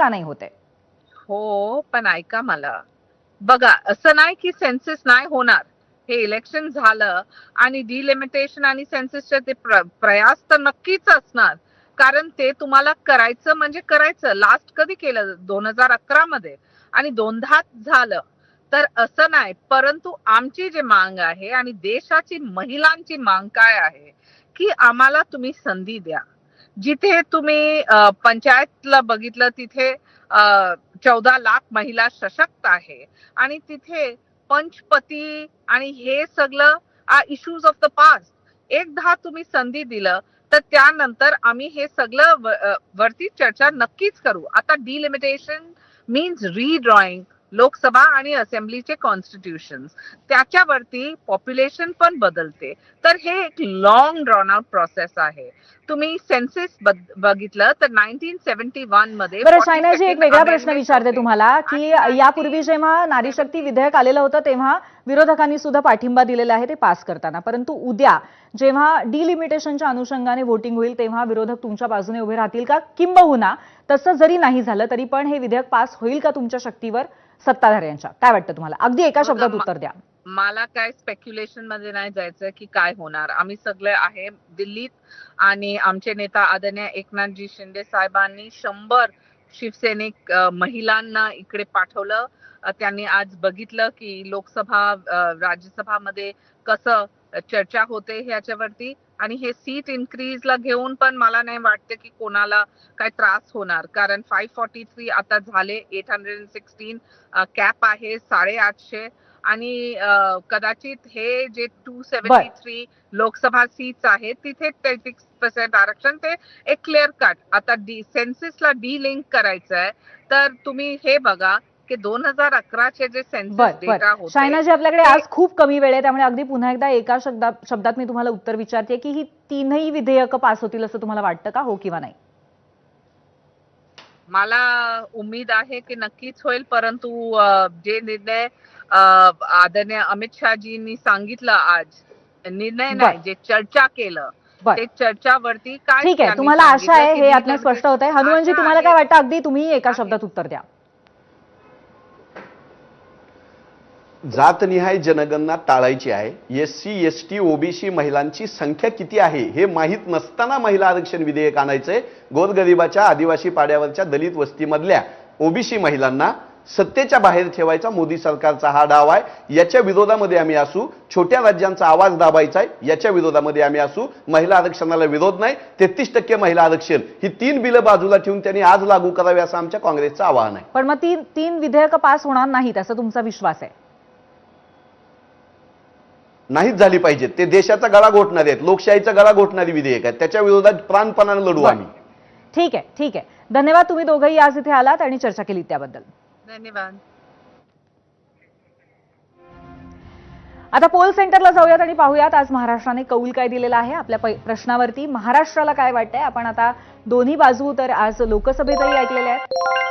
का नाही होते? हो, पण ऐका मला. बघा, असं नाही की सेन्सस नाही होणार. हे इलेक्शन झालं आणि डिलिमिटेशन आणि सेन्ससचे ते प्रयास तर नक्कीच असणार. कारण ते तुम्हाला करायचं म्हणजे करायचं. लास्ट कधी केलं? 2011 मध्ये आणि दोनदाच झालं. तर असं नाही. परंतु आमची जी मांग आहे आणि देशाची महिलांची मांग काय आहे, की आम्हाला तुम्ही संधी द्या. जिथे तुम्ही पंचायतला बघितलं तिथे 14 लाख महिला सशक्त आहे आणि तिथे पंचपती आणि हे सगळं इश्यूज ऑफ द पास्ट. एकदा तुम्ही संधी दिलं तर त्यानंतर आम्ही हे सगळं वरती चर्चा नक्कीच करू. आता डिलिमिटेशन मीन्स रीड्रॉइंग लोकसभा आणि असेंब्लीचे कॉन्स्टिट्यूशन, त्याच्यावरती पॉप्युलेशन पण बदलते. तर हे एक लॉंग ड्रॉन आउट प्रोसेस आहे. तुम्ही सेन्सस बघितलं तर 1971 मध्ये बरं शायनाजी, एक 42nd वेगळा प्रश्न amendment विचारते होते. तुम्हाला की यापूर्वी जेव्हा नारी शक्ती विधेयक आलेलं होतं तेव्हा विरोधकांनी सुद्धा पाठिंबा दिलेला आहे ते पास करताना, परंतु उद्या जेव्हा डिलिमिटेशनच्या अनुषंगाने व्होटिंग होईल तेव्हा विरोधक तुमच्या बाजूने उभे राहतील का? किंबहुना तसं जरी नाही झालं तरी पण हे विधेयक पास होईल का तुमच्या शक्तीवर, सत्ताधाऱ्यांच्या? काय वाटतं तुम्हाला? अगदी एका शब्दात उत्तर द्या. मला काय स्पेक्युलेशन मध्ये नाही जायचं की काय होणार. आम्ही सगळे आहे दिल्लीत आणि आमचे नेता आदरणीय एकनाथजी शिंदे साहेबांनी 100 शिवसैनिक महिलांना इकडे पाठवलं. त्यांनी आज बघितलं की लोकसभा राज्यसभामध्ये कसं चर्चा होते ह्याच्यावरती आणि हे सीट इन्क्रीजला घेऊन पण मला नाही वाटतं की कोणाला काय त्रास होणार. कारण 543 आता झाले, 816 कॅप आहे 850 आणि कदाचित हे जे 273 लोकसभा सीट्स आहेत तिथे 36% आरक्षण, ते एक क्लिअर कट. आता सेन्ससला डिलिंक करायचं आहे तर तुम्ही हे बघा की 2011चे जे सेन्सस डेटा होते. शायनाजी, आपल्याकडे आज खूप कमी वेळ आहे त्यामुळे अगदी पुन्हा एकदा एका शब्दात मी तुम्हाला उत्तर विचारते की ही तीनही विधेयकं पास होतील असं तुम्हाला वाटतं का, हो किंवा नाही? मला उम्मीद आहे की नक्कीच होईल, परंतु जे निर्णय आदरणीय अमित शहाजींनी सांगितलं आज, निर्णय नाही जे चर्चा केलं ते चर्चावरती काय ठीक आहे, तुम्हाला आशा आहे हे यातनं स्पष्ट होत आहे. हनुमानजी, तुम्हाला काय वाटतं? अगदी तुम्ही एका शब्दात उत्तर द्या. जातनिहाय जनगणना टाळायची आहे. SC ST OBC महिलांची संख्या किती आहे हे माहीत नसताना महिला आरक्षण विधेयक आणायचंय. गोरगरिबाच्या, आदिवासी पाड्यावरच्या, दलित वस्तीमधल्या OBC महिलांना सत्तेच्या बाहेर ठेवायचा मोदी सरकारचा हा डाव आहे. याच्या विरोधामध्ये आम्ही असू. छोट्या राज्यांचा आवाज दाबायचा आहे, याच्या विरोधामध्ये आम्ही असू. महिला आरक्षणाला विरोध नाही. 33% महिला आरक्षण ही 3 बिलं बाजूला ठेवून त्यांनी आज लागू करावे असं आमच्या काँग्रेसचं आवाहन आहे. पण मग तीन विधेयकं पास होणार नाहीत असं तुमचा विश्वास आहे? नाहीच झाली पाहिजेत. ते देशाचा गळा घोटणारे आहेत, लोकशाहीचा गळा घोटणारी विधेयक आहेत. त्याच्या विरोधात प्राणपणाने लढू आम्ही. ठीक आहे, ठीक आहे. धन्यवाद, तुम्ही दोघंही आज इथे आलात आणि चर्चा केली त्याबद्दल. धन्यवाद. आता पोल सेंटरला जाऊयात आणि पाहूयात आज महाराष्ट्राने कौल काय दिलेला आहे आपल्या प्रश्नावरती. महाराष्ट्राला काय वाटतंय? आपण आता दोन्ही बाजू तर आज लोकसभेतही ऐकलेल्या आहेत.